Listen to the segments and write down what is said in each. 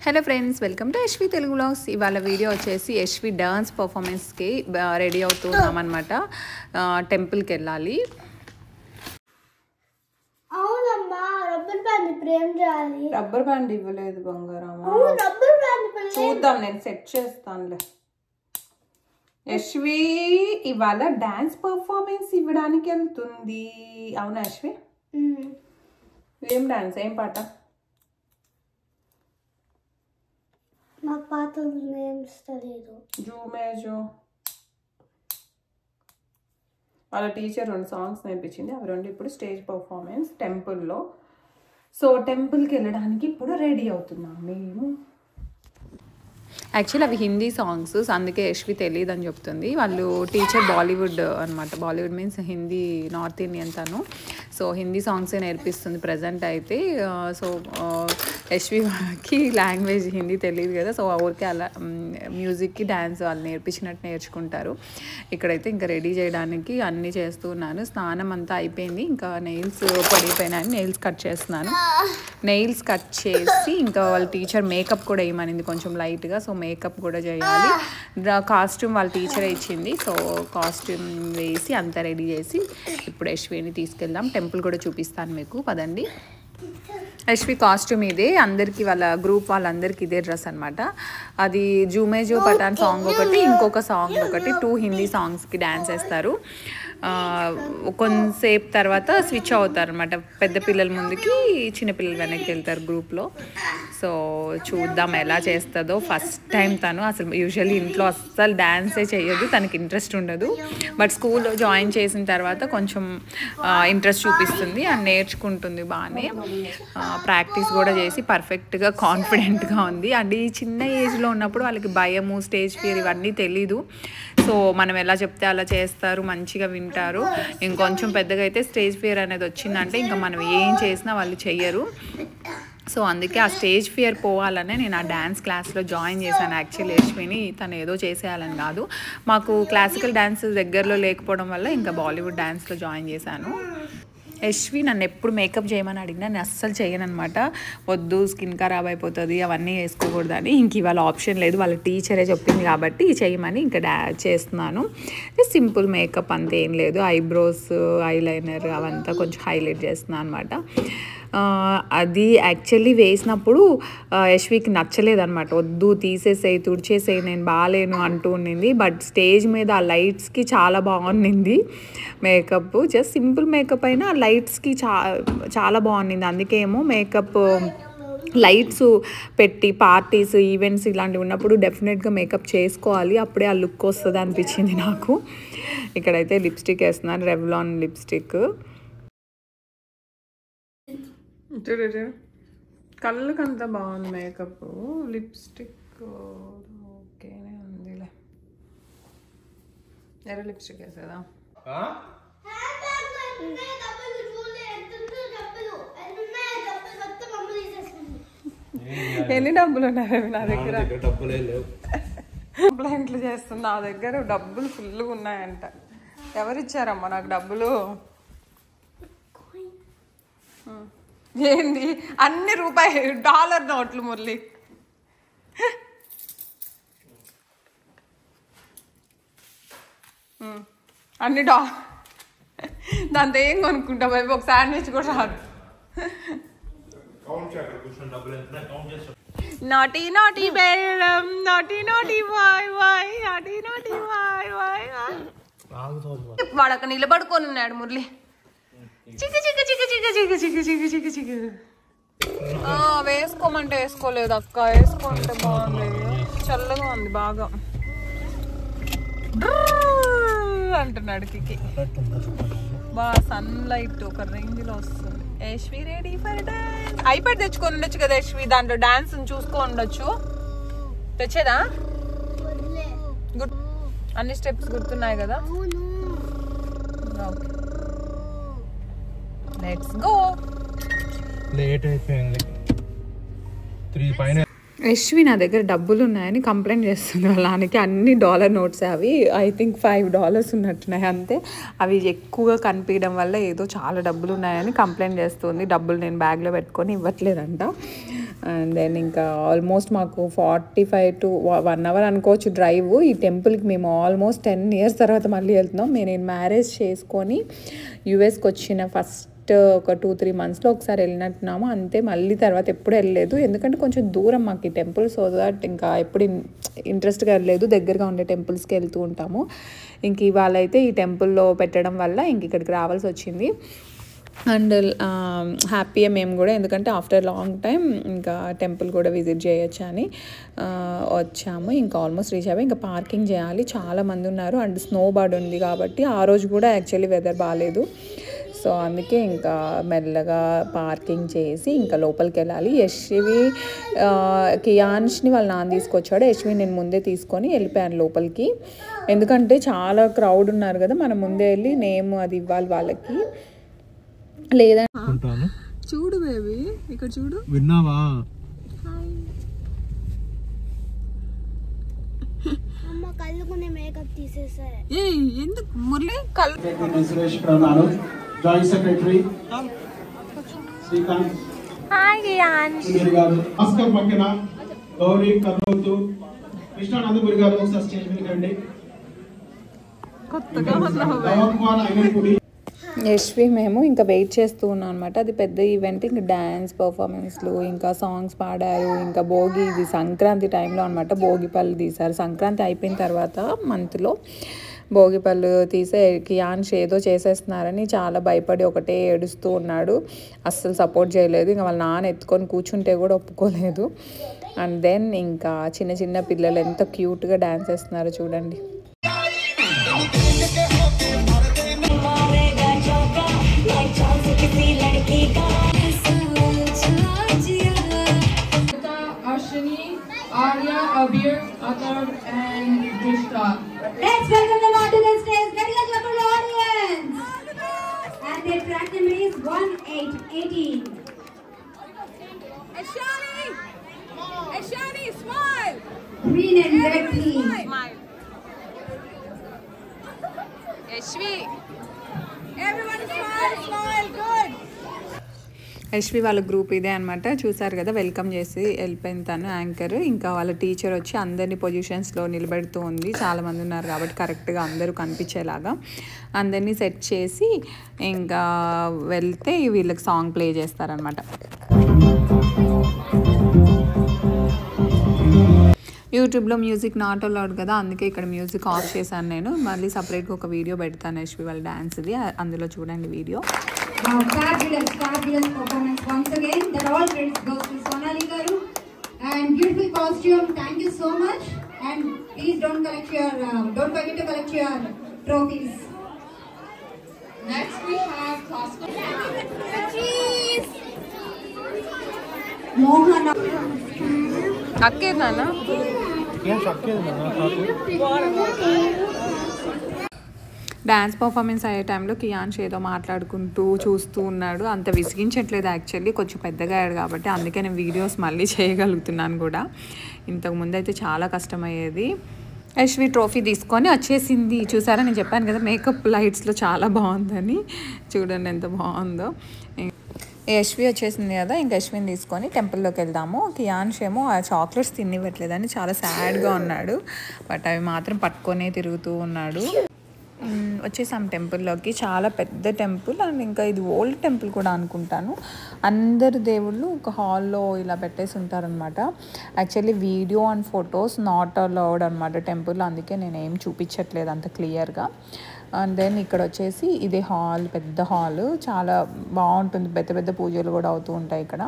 Hello friends, welcome to Yashvi Telugu vlogs. ఇవాళ video వచ్చేసి Yashvi dance పర్ఫార్మెన్స్కి ready అవుతున్నామన్నమాట. టెంపుల్కి వెళ్ళాలి. రబ్బర్ బ్యాండ్ ఇవ్వలేదు బంగారం. చూద్దాం, నేను సెట్ చేస్తానులే. యశ్వి ఇవాళ డాన్స్ పర్ఫార్మెన్స్ ఇవ్వడానికి వెళ్తుంది. అవునా యశ్వి? ఏం డాన్స్, ఏం పాట? నాకు పాత నేమ్స్ తెలియదు. జూమేజో వాళ్ళ టీచర్ 2 సాంగ్స్ నేర్పించింది. అవి 2 ఇప్పుడు స్టేజ్ పర్ఫార్మెన్స్ టెంపుల్లో. సో టెంపుల్కి వెళ్ళడానికి ఇప్పుడు రెడీ అవుతున్నాం మేము. యాక్చువల్లీ అవి హిందీ సాంగ్స్, అందుకే యశ్వి తెలియదు అని చెప్తుంది. వాళ్ళు టీచర్ బాలీవుడ్ అనమాట. Bollywood means Hindi, north Indian తను. సో హిందీ సాంగ్సే నేర్పిస్తుంది ప్రజెంట్ అయితే. సో యశ్వికి లాంగ్వేజ్ హిందీ తెలియదు కదా, సో ఊరికే అలా మ్యూజిక్కి డ్యాన్స్ వాళ్ళు నేర్పించినట్టు నేర్చుకుంటారు. ఇక్కడైతే ఇంకా రెడీ చేయడానికి అన్నీ చేస్తున్నాను. స్నానం అంతా అయిపోయింది, ఇంకా నెయిల్స్ పడిపోయినాయని నెయిల్స్ కట్ చేస్తున్నాను. నెయిల్స్ కట్ చేసి ఇంకా వాళ్ళ టీచర్ మేకప్ కూడా వేయమనింది కొంచెం లైట్గా. సో మేకప్ కూడా చేయాలి. కాస్ట్యూమ్ వాళ్ళ టీచరే ఇచ్చింది. సో కాస్ట్యూమ్ వేసి అంతా రెడీ చేసి ఇప్పుడు యశ్విని తీసుకెళ్దాం. టెంపుల్ కూడా చూపిస్తాను మీకు, పదండి. యశ్వి కాస్ట్యూమ్ ఇదే, అందరికీ వాళ్ళ గ్రూప్ వాళ్ళందరికీ ఇదే డ్రెస్ అనమాట. అది జూమేజో పఠాన్ సాంగ్ ఒకటి, ఇంకొక సాంగ్ ఒకటి, 2 హిందీ సాంగ్స్కి డ్యాన్స్ వేస్తారు. కొంతసేపు తర్వాత స్విచ్ అవుతారు అనమాట. పెద్ద పిల్లల ముందుకి, చిన్నపిల్లలు వెనక్కి వెళ్తారు గ్రూప్లో. సో చూద్దాం ఎలా చేస్తుందో. ఫస్ట్ టైం తను అసలు యూజువల్లీ ఇంట్లో అస్సలు డ్యాన్సే చేయదు, తనకి ఇంట్రెస్ట్ ఉండదు. బట్ స్కూల్లో జాయిన్ చేసిన తర్వాత కొంచెం ఇంట్రెస్ట్ చూపిస్తుంది అండ్ నేర్చుకుంటుంది బాగానే. ప్రాక్టీస్ కూడా చేసి పర్ఫెక్ట్గా కాన్ఫిడెంట్గా ఉంది. అండ్ ఈ చిన్న ఏజ్లో ఉన్నప్పుడు వాళ్ళకి భయము, స్టేజ్ ఫియర్ ఇవన్నీ తెలీదు. సో మనం ఎలా చెప్తే అలా చేస్తారు, మంచిగా వింటారు. ఇంకొంచెం పెద్దగా అయితే స్టేజ్ ఫియర్ అనేది వచ్చిందంటే ఇంకా మనం ఏం చేసినా వాళ్ళు చెయ్యరు. సో అందుకే ఆ స్టేజ్ ఫియర్ పోవాలనే నేను ఆ డ్యాన్స్ క్లాస్లో జాయిన్ చేశాను. యాక్చువల్లీ యశ్విని తను ఏదో చేసేయాలని కాదు, మాకు క్లాసికల్ డ్యాన్స్ దగ్గరలో లేకపోవడం వల్ల ఇంకా బాలీవుడ్ డ్యాన్స్లో జాయిన్ చేశాను. యశ్వి నన్ను ఎప్పుడు మేకప్ చేయమని అడిగినా నేను అస్సలు చేయను అనమాట. వద్దు, స్కిన్ ఖరాబ్ అయిపోతుంది, అవన్నీ వేసుకోకూడదని. ఇంక ఇవాళ ఆప్షన్ లేదు, వాళ్ళ టీచరే చెప్పింది కాబట్టి చేయమని ఇంకా చేస్తున్నాను. సింపుల్ మేకప్ అంతే, ఏం లేదు. ఐబ్రోస్, ఐలైనర్ అవంతా కొంచెం హైలైట్ చేస్తున్నాను అనమాట. అది యాక్చువల్లీ వేసినప్పుడు యశ్వికి నచ్చలేదన్నమాట. వద్దు, తీసేసేయి, తుడిచేసేయి, నేను బాగాలేను అంటూ ఉండింది. బట్ స్టేజ్ మీద ఆ లైట్స్కి చాలా బాగుండింది మేకప్. జస్ట్ సింపుల్ మేకప్ అయినా లైట్స్కి చాలా బాగుండింది. అందుకే ఏమో మేకప్ లైట్స్ పెట్టి పార్టీస్, ఈవెంట్స్ ఇలాంటివి ఉన్నప్పుడు డెఫినెట్గా మేకప్ చేసుకోవాలి, అప్పుడే ఆ లుక్ వస్తుంది అనిపించింది నాకు. ఇక్కడైతే లిప్స్టిక్ వేస్తున్నాను, రెవ్లాన్ లిప్స్టిక్. కళ్ళకి అంతా బాగుంది మేకప్. లిప్స్టిక్ ఓకేనే ఉందిలే. ఎర్ర లిప్స్టిక్ వేసేదా? ఎన్ని డబ్బులు ఉన్నాయి నా దగ్గర? కంప్లైంట్లు చేస్తుంది, నా దగ్గర డబ్బులు ఫుల్గా ఉన్నాయంట. ఎవరిచ్చారమ్మా నాకు డబ్బులు? ఏంది అన్ని $1 నోట్లు మురళి? అన్ని దాంతో ఏం కొనుక్కుంటా బాబు? ఒక శాండ్విచ్ కూడా రాదు. నాటి నాటి బెల్లం, నాటి నాటి వాయ్ వాయ్, నాటి నాటి వాయ్ వాయ్ వాయ్. వాడు అక్కడ నిలబడుకొని ఉన్నాడు మురళి. చిక్కు చిక్కు చిక్కు చిక్కు చిక్కు చిక్కు చిక్కు చిక్కు చిక్కు. వేసుకోమంటే వేసుకోలేదు అక్క, వేసుకుంటే బాగుండేది. చల్లగా ఉంది బాగా అంటున్నాడు కికి. బాగా సన్ లైట్ ఒక రేంజ్ లో వస్తుంది. Yashvi ready for dance. IPad తెచ్చుకొని ఉండొచ్చు కదా యశ్వి, దాంట్లో డాన్స్ చూసుకో ఉండొచ్చు. తెచ్చేదా? అన్ని స్టెప్స్ గుర్తున్నాయి కదా? Okay, let's go. లేట్ అయిపోయింది. 3 పైన. యశ్వి నా దగ్గర డబ్బులు ఉన్నాయని కంప్లైంట్ చేస్తుంది వాళ్ళకి. అన్ని $1 నోట్స్, అవి ఐ థింక్ $5 ఉన్నట్టున్నాయి అంతే. అవి ఎక్కువగా కనిపించడం వల్ల ఏదో చాలా డబ్బులు ఉన్నాయని కంప్లైంట్ చేస్తుంది. డబ్బులు నేను బ్యాగ్లో పెట్టుకొని ఇవ్వట్లేదంట. అండ్ దెన్ ఇంకా ఆల్మోస్ట్ మాకు 45 to 1 hour అనుకోవచ్చు డ్రైవ్. ఈ టెంపుల్కి మేము ఆల్మోస్ట్ 10 years తర్వాత మళ్ళీ వెళ్తున్నాం. నేను మ్యారేజ్ చేసుకొని యూఎస్కి వచ్చిన ఫస్ట్ ఒక 2-3 monthsలో ఒకసారి వెళ్ళినట్టున్నాము అంతే. మళ్ళీ తర్వాత ఎప్పుడు వెళ్ళలేదు, ఎందుకంటే కొంచెం దూరం మాకు ఈ టెంపుల్. సో దట్ ఇంకా ఎప్పుడు ఇంట్రెస్ట్గా వెళ్ళలేదు, దగ్గరగా ఉండే టెంపుల్స్కి వెళ్తూ ఉంటాము. ఇంక ఇవాళ అయితే ఈ టెంపుల్లో పెట్టడం వల్ల ఇంక ఇక్కడికి రావాల్సి వచ్చింది. అండ్ హ్యాపీయే మేము కూడా, ఎందుకంటే ఆఫ్టర్ లాంగ్ టైం ఇంకా టెంపుల్ కూడా విజిట్ చేయొచ్చు అని వచ్చాము. ఇంకా ఆల్మోస్ట్ రీచ్ అయ్యాము. ఇంకా పార్కింగ్ చేయాలి, చాలామంది ఉన్నారు. అండ్ స్నో బర్డ్ ఉంది కాబట్టి ఆ రోజు కూడా యాక్చువల్లీ వెదర్ బాగాలేదు. సో అందుకే ఇంకా మెల్లగా పార్కింగ్ చేసి ఇంకా లోపలికి వెళ్ళాలి. యశ్వి కియాన్ష్ని వాళ్ళ నాన్న తీసుకొచ్చాడు. యశ్వి నేను ముందే తీసుకొని వెళ్ళిపోయాను లోపలికి, ఎందుకంటే చాలా క్రౌడ్ ఉన్నారు కదా, మనం ముందే వెళ్ళి నేమ్ అది ఇవ్వాలి వాళ్ళకి. లేదా చూడు బేబీ, ఇక్కడ చూడు, విన్నావా? అమ్మ కళ్ళుకునే మేకప్ తీసేసాయి. ఎందుకు మురళి కళ్ళు సురేష్ ప్రణాలు, జాయింట్ సెక్రటరీ శ్రీకాంత్, భాస్కర్ పక్కన గౌరీ కర్నూతు, కృష్ణానందపురి గారు ఒకసారి స్టేజ్ మీద రండి. కొత్తగా కుమార్ అయినప్పుడు యశ్వి మేము ఇంకా వెయిట్ చేస్తూ ఉన్నాం అనమాట. అది పెద్ద ఈవెంట్, ఇంకా డ్యాన్స్ పర్ఫార్మెన్స్లు, ఇంకా సాంగ్స్ పాడారు. ఇంకా భోగి, ఇది సంక్రాంతి టైంలో అనమాట, భోగి పళ్ళు తీశారు. సంక్రాంతి అయిపోయిన తర్వాత మంత్లో భోగి పళ్ళు తీసే కియాన్ష్ ఏదో చేసేస్తున్నారని చాలా భయపడి ఒకటే ఏడుస్తూ ఉన్నాడు, అస్సలు సపోర్ట్ చేయలేదు. ఇంకా వాళ్ళ నాన్న ఎత్తుకొని కూర్చుంటే కూడా ఒప్పుకోలేదు. అండ్ దెన్ ఇంకా చిన్న చిన్న పిల్లలు ఎంత క్యూట్గా డ్యాన్స్ చేస్తున్నారో చూడండి. Arya, Abir, Atar, and Drishta. Let's welcome them all to the stage. Get your clap for the audience. And their track number is 1818. Ashani, smile. Green and red, please. Smile. Yashvi. Everyone smile, good. Yashvi వాళ్ళ group ఇదే అనమాట, చూసారు కదా, welcome చేసి వెళ్ళిపోయిన తను anchor. ఇంకా వాళ్ళ టీచర్ వచ్చి అందరినీ పొజిషన్స్లో నిలబెడుతూ ఉంది, చాలామంది ఉన్నారు కాబట్టి కరెక్ట్గా అందరూ కనిపించేలాగా అందరినీ సెట్ చేసి ఇంకా వెళ్తే వీళ్ళకి సాంగ్ ప్లే చేస్తారనమాట. యూట్యూబ్లో మ్యూజిక్ నాట్ అలౌడ్ కదా, అందుకే ఇక్కడ మ్యూజిక్ ఆఫ్ చేశాను నేను. మళ్ళీ సపరేట్గా ఒక వీడియో పెడతాను యశ్వి వాళ్ళ డ్యాన్స్ది, అందులో చూడండి video. Wow, fabulous performance once again. That all credit goes to Sonali Garu. And beautiful costume. Thank you so much. And please don't forget to collect your trophies. Next we have classical. Mohana. అక్కేనా dance performance అయ్యే టైంలో కియాన్ష్ ఏదో మాట్లాడుకుంటూ చూస్తూ ఉన్నాడు. అంత విసిగించట్లేదు actually, కొంచెం పెద్దగా అయ్యాడు కాబట్టి, అందుకే నేను వీడియోస్ మళ్ళీ చేయగలుగుతున్నాను కూడా. ఇంతకుముందు అయితే చాలా కష్టమయ్యేది. యశ్వి ట్రోఫీ తీసుకొని వచ్చేసింది, చూసారా, నేను చెప్పాను కదా మేకప్ లైట్స్లో చాలా బాగుందని, చూడండి ఎంత బాగుందో. యశ్వి వచ్చేసింది కదా, ఇంకా యశ్విని తీసుకొని టెంపుల్లోకి వెళ్దాము. కియాన్ష్ ఏమో ఆ చాక్లెట్స్ తినివ్వట్లేదని చాలా సాడ్గా ఉన్నాడు, బట్ అవి మాత్రం పట్టుకొనే తిరుగుతూ ఉన్నాడు. వచ్చేసాం టెంపుల్లోకి, చాలా పెద్ద టెంపుల్. అండ్ ఇంకా ఇది ఓల్డ్ టెంపుల్ కూడా అనుకుంటాను. అందరు దేవుళ్ళు ఒక హాల్లో ఇలా పెట్టేసి ఉంటారనమాట. Actually video and photos not allowed అనమాట టెంపుల్, అందుకే నేను ఏం చూపించట్లేదు అంత క్లియర్గా. అండ్ దెన్ ఇక్కడ వచ్చేసి ఇదే హాల్, పెద్ద హాల్, చాలా బాగుంటుంది, పెద్ద పెద్ద పూజలు కూడా అవుతూ ఉంటాయి ఇక్కడ.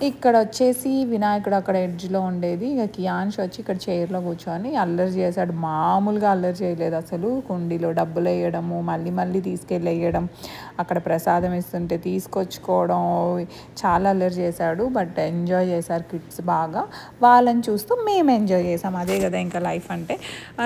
ఇక్కడ వచ్చేసి వినాయకుడు అక్కడ ఎడ్జ్లో ఉండేది. ఇక కియాన్ష్ వచ్చి ఇక్కడ చైర్లో కూర్చొని అల్లరి చేశాడు, మామూలుగా అల్లరి చేయలేదు అసలు. కుండీలో డబ్బులు వేయడము, మళ్ళీ మళ్ళీ తీసుకెళ్ళి వేయడం, అక్కడ ప్రసాదం ఇస్తుంటే తీసుకొచ్చుకోవడం, చాలా అల్లరి చేశాడు. బట్ ఎంజాయ్ చేశారు కిడ్స్ బాగా, వాళ్ళని చూస్తూ మేము ఎంజాయ్ చేసాం, అదే కదా ఇంకా లైఫ్ అంటే.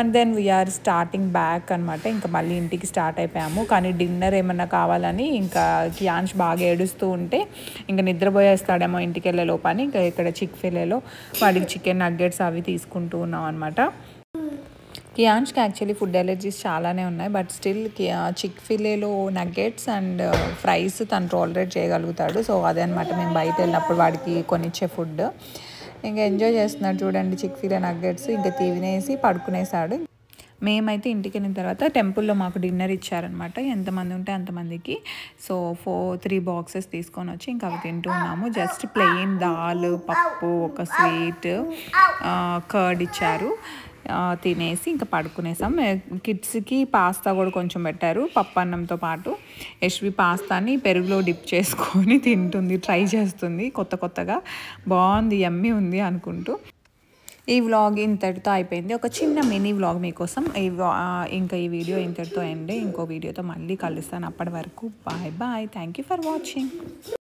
And then we are starting back అనమాట, ఇంకా మళ్ళీ ఇంటికి స్టార్ట్ అయిపోయాము. కానీ డిన్నర్ ఏమన్నా కావాలని ఇంకా కియాన్ష్ బాగా ఏడుస్తూ ఉంటే ఇంకా నిద్రపోయేస్తాడేమో ఇంటికి వెళ్ళే లోపని ఇంకా ఇక్కడ చిక్ఫిలేలో వాడికి చికెన్ నగ్గెట్స్ అవి తీసుకుంటూ ఉన్నాం అనమాట. కియాన్ష్కి యాక్చువల్లీ ఫుడ్ ఎలర్జీస్ చాలానే ఉన్నాయి, బట్ స్టిల్ చిక్ ఫిలేలో నగ్గెట్స్ అండ్ ఫ్రైస్ తను టాలరేట్ చేయగలుగుతాడు. సో అదే అనమాట మేము బయట వెళ్ళినప్పుడు వాడికి కొనిచ్చే ఫుడ్. ఇంకా ఎంజాయ్ చేస్తున్నాడు చూడండి చిక్ ఫిలే నగ్గెట్స్. ఇంకా తినేసి పడుకునేసాడు. మేమైతే ఇంటికి వెళ్ళిన తర్వాత టెంపుల్లో మాకు డిన్నర్ ఇచ్చారనమాట. ఎంతమంది ఉంటే అంతమందికి. సో 3 బాక్సెస్ తీసుకొని వచ్చి ఇంకా అవి తింటూ ఉన్నాము. జస్ట్ ప్లెయిన్ దాల్, పప్పు, ఒక స్వీట్, కర్డ్ ఇచ్చారు. తినేసి ఇంకా పడుకునేసాం. కిడ్స్కి పాస్తా కూడా కొంచెం పెట్టారు పప్పు అన్నంతో పాటు. యశ్వి పాస్తాని పెరుగులో డిప్ చేసుకొని తింటుంది, ట్రై చేస్తుంది కొత్తగా. బాగుంది, యమ్మీ ఉంది అనుకుంటూ. ఈ వ్లాగ్ ఇంతటితో అయిపోయింది. ఒక చిన్న మినీ వ్లాగ్ మీకోసం. ఇంకా ఈ వీడియో ఇంతటితో ఎండ్. ఇంకో వీడియోతో మళ్ళీ కలుస్తాను. అప్పటి వరకు bye bye. Thank you for watching.